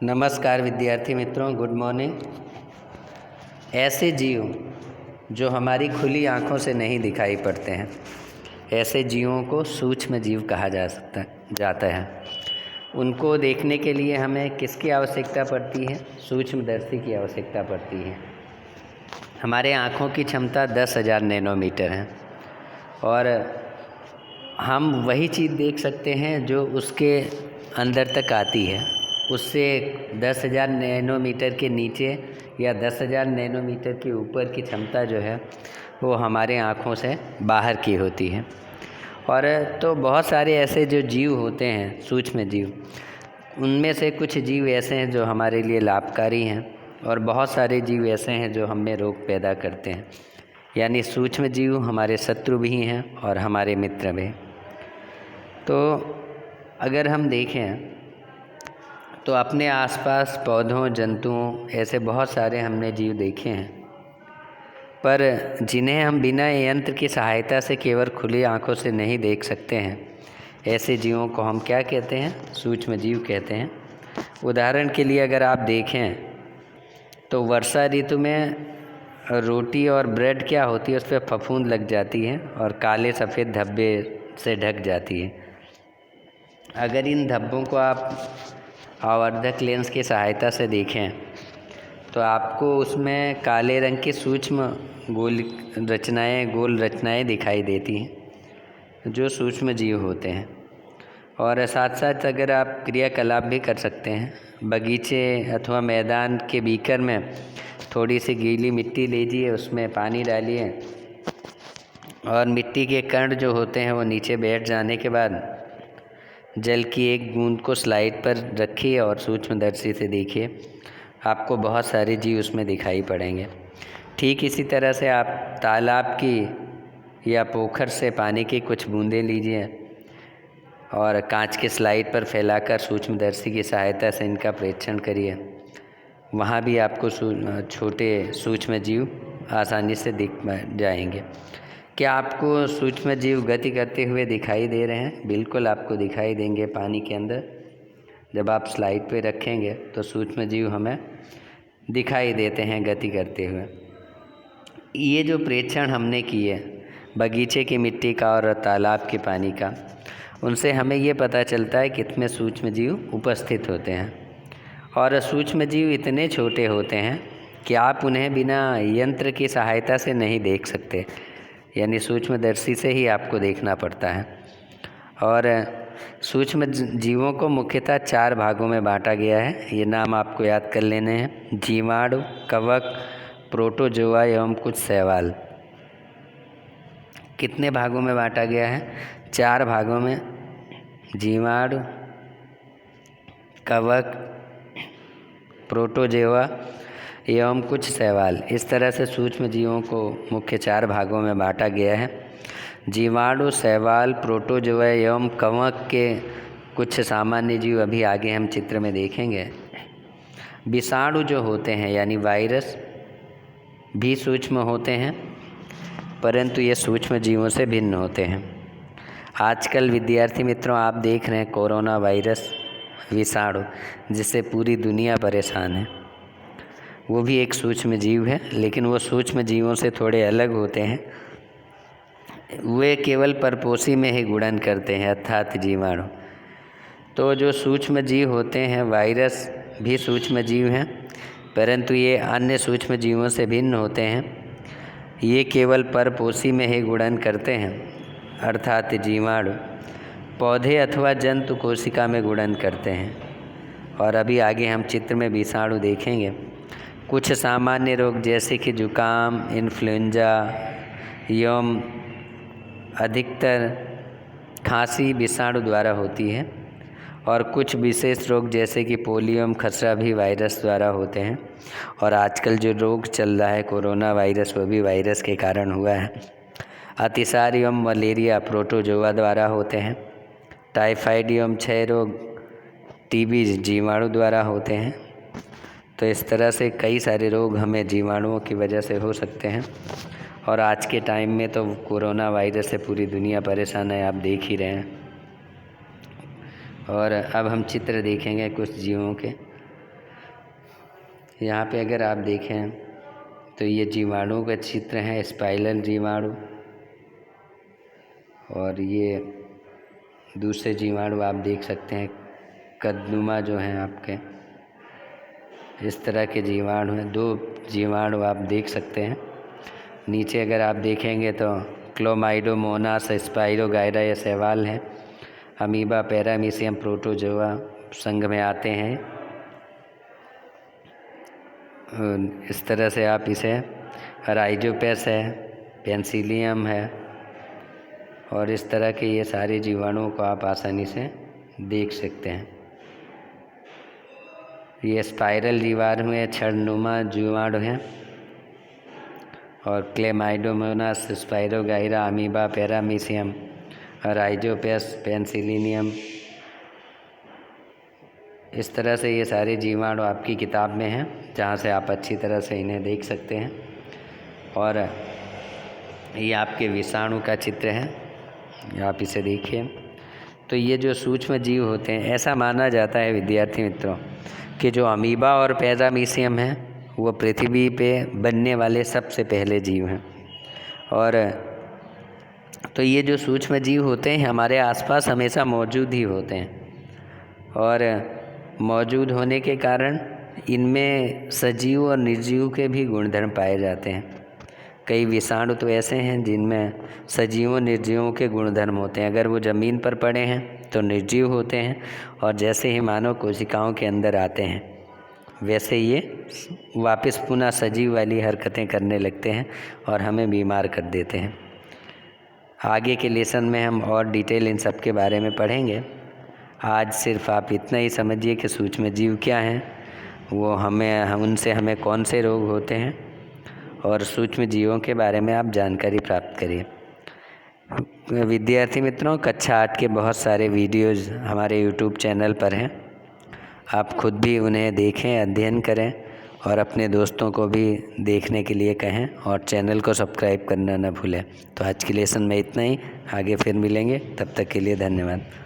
नमस्कार विद्यार्थी मित्रों, गुड मॉर्निंग। ऐसे जीव जो हमारी खुली आँखों से नहीं दिखाई पड़ते हैं, ऐसे जीवों को सूक्ष्म जीव कहा जाता है। उनको देखने के लिए हमें किसकी आवश्यकता पड़ती है? सूक्ष्मदर्शी की आवश्यकता पड़ती है। हमारे आँखों की क्षमता 10,000 नैनोमीटर है और हम वही चीज़ देख सकते हैं जो उसके अंदर तक आती है। उससे 10,000 नैनोमीटर के नीचे या 10,000 नैनोमीटर के ऊपर की क्षमता जो है वो हमारे आँखों से बाहर की होती है। और तो बहुत सारे ऐसे जो जीव होते हैं, सूक्ष्म जीव, उनमें से कुछ जीव ऐसे हैं जो हमारे लिए लाभकारी हैं और बहुत सारे जीव ऐसे हैं जो हम में रोग पैदा करते हैं। यानी सूक्ष्म जीव हमारे शत्रु भी हैं और हमारे मित्र भी। तो अगर हम देखें तो अपने आसपास पौधों, जंतुओं, ऐसे बहुत सारे हमने जीव देखे हैं, पर जिन्हें हम बिना यंत्र की सहायता से केवल खुली आंखों से नहीं देख सकते हैं, ऐसे जीवों को हम क्या कहते हैं? सूक्ष्म जीव कहते हैं। उदाहरण के लिए अगर आप देखें तो वर्षा ऋतु में रोटी और ब्रेड क्या होती है, उस पर फफूंद लग जाती है और काले सफ़ेद धब्बे से ढक जाती है। अगर इन धब्बों को आप आवर्धक लेंस की सहायता से देखें तो आपको उसमें काले रंग की सूक्ष्म गोल रचनाएं दिखाई देती हैं जो सूक्ष्म जीव होते हैं। और साथ साथ अगर आप क्रियाकलाप भी कर सकते हैं, बगीचे अथवा मैदान के बीकर में थोड़ी सी गीली मिट्टी लीजिए, उसमें पानी डालिए और मिट्टी के कण जो होते हैं वो नीचे बैठ जाने के बाद जल की एक बूंद को स्लाइड पर रखिए और सूक्ष्मदर्शी से देखिए, आपको बहुत सारे जीव उसमें दिखाई पड़ेंगे। ठीक इसी तरह से आप तालाब की या पोखर से पानी की कुछ बूंदें लीजिए और कांच के स्लाइड पर फैलाकर सूक्ष्मदर्शी की सहायता से इनका परीक्षण करिए। वहाँ भी आपको छोटे सूक्ष्म जीव आसानी से दिख जाएंगे। क्या आपको सूक्ष्म जीव गति करते हुए दिखाई दे रहे हैं? बिल्कुल आपको दिखाई देंगे। पानी के अंदर जब आप स्लाइड पे रखेंगे तो सूक्ष्म जीव हमें दिखाई देते हैं गति करते हुए। ये जो प्रेक्षण हमने किए बगीचे की मिट्टी का और तालाब के पानी का, उनसे हमें ये पता चलता है कितने सूक्ष्म जीव उपस्थित होते हैं। और सूक्ष्म जीव इतने छोटे होते हैं कि आप उन्हें बिना यंत्र की सहायता से नहीं देख सकते, यानी सूक्ष्मदर्शी से ही आपको देखना पड़ता है। और सूक्ष्म जीवों को मुख्यतः 4 भागों में बांटा गया है। ये नाम आपको याद कर लेने हैं: जीवाणु, कवक, प्रोटोजोआ एवं कुछ शैवाल। कितने भागों में बांटा गया है? 4 भागों में। जीवाणु, कवक, प्रोटोजोआ एवं कुछ शैवाल। इस तरह से सूक्ष्म जीवों को मुख्य 4 भागों में बांटा गया है। जीवाणु, शैवाल, प्रोटोजोआ एवं कवक के कुछ सामान्य जीव अभी आगे हम चित्र में देखेंगे। विषाणु जो होते हैं यानी वायरस भी सूक्ष्म होते हैं, परंतु ये सूक्ष्म जीवों से भिन्न होते हैं। आजकल विद्यार्थी मित्रों आप देख रहे हैं कोरोना वायरस विषाणु, जिससे पूरी दुनिया परेशान है। वो भी एक सूक्ष्म जीव है, लेकिन वो सूक्ष्म जीवों से थोड़े अलग होते हैं। वे केवल परपोषी में ही गुणन करते हैं, अर्थात जीवाणु। तो जो सूक्ष्म जीव होते हैं, वायरस भी सूक्ष्म जीव हैं, परंतु ये अन्य सूक्ष्म जीवों से भिन्न होते हैं। ये केवल परपोषी में ही गुणन करते हैं, अर्थात जीवाणु। पौधे अथवा जंतु कोशिका में गुणन करते हैं। और अभी आगे हम चित्र में विषाणु देखेंगे। कुछ सामान्य रोग जैसे कि जुकाम, इन्फ्लुएंजा एवं अधिकतर खांसी विषाणु द्वारा होती है। और कुछ विशेष रोग जैसे कि पोलियो एवं खसरा भी वायरस द्वारा होते हैं। और आजकल जो रोग चल रहा है कोरोना वायरस, वो भी वायरस के कारण हुआ है। अतिसार एवं मलेरिया प्रोटोजोआ द्वारा होते हैं। टाइफाइड एवं क्षय रोग टीबी जीवाणु द्वारा होते हैं। तो इस तरह से कई सारे रोग हमें जीवाणुओं की वजह से हो सकते हैं। और आज के टाइम में तो कोरोना वायरस से पूरी दुनिया परेशान है, आप देख ही रहे हैं। और अब हम चित्र देखेंगे कुछ जीवों के। यहाँ पे अगर आप देखें तो ये जीवाणुओं का चित्र है, स्पाइरल जीवाणु, और ये दूसरे जीवाणु आप देख सकते हैं कदनुमा जो हैं आपके, इस तरह के जीवाणु हैं। 2 जीवाणु आप देख सकते हैं। नीचे अगर आप देखेंगे तो क्लोमाइडोमोनास, स्पाइरोगाइरा ये शैवाल हैं। अमीबा, पैरामीशियम, प्रोटोजोआ संघ में आते हैं। इस तरह से आप इसे राइजोपेस है, पेंसिलियम है, और इस तरह के ये सारे जीवाणुओं को आप आसानी से देख सकते हैं। ये स्पाइरल जीवाणु है, छड़नुमा जीवाणु हैं, और chlamydomonas, spirogyra, amoeba, paramecium, rhizopus, penicillium, इस तरह से ये सारे जीवाणु आपकी किताब में हैं, जहाँ से आप अच्छी तरह से इन्हें देख सकते हैं। और ये आपके विषाणु का चित्र है, आप इसे देखिए। तो ये जो सूक्ष्म जीव होते हैं, ऐसा माना जाता है विद्यार्थी मित्रों कि जो अमीबा और पैरामीशियम हैं वो पृथ्वी पे बनने वाले सबसे पहले जीव हैं। और तो ये जो सूक्ष्म जीव होते हैं हमारे आसपास हमेशा मौजूद ही होते हैं, और मौजूद होने के कारण इनमें सजीव और निर्जीव के भी गुणधर्म पाए जाते हैं। कई विषाणु तो ऐसे हैं जिनमें सजीवों निर्जीवों के गुणधर्म होते हैं। अगर वो ज़मीन पर पड़े हैं तो निर्जीव होते हैं, और जैसे ही मानव कोशिकाओं के अंदर आते हैं वैसे ये वापस पुनः सजीव वाली हरकतें करने लगते हैं और हमें बीमार कर देते हैं। आगे के लेसन में हम और डिटेल इन सब के बारे में पढ़ेंगे। आज सिर्फ आप इतना ही समझिए कि सूक्ष्म जीव क्या हैं, वो उनसे हमें कौन से रोग होते हैं, और सूक्ष्म जीवों के बारे में आप जानकारी प्राप्त करिए। विद्यार्थी मित्रों, कक्षा 8 के बहुत सारे वीडियोज़ हमारे यूट्यूब चैनल पर हैं, आप खुद भी उन्हें देखें, अध्ययन करें, और अपने दोस्तों को भी देखने के लिए कहें, और चैनल को सब्सक्राइब करना न भूलें। तो आज के लेसन में इतना ही, आगे फिर मिलेंगे, तब तक के लिए धन्यवाद।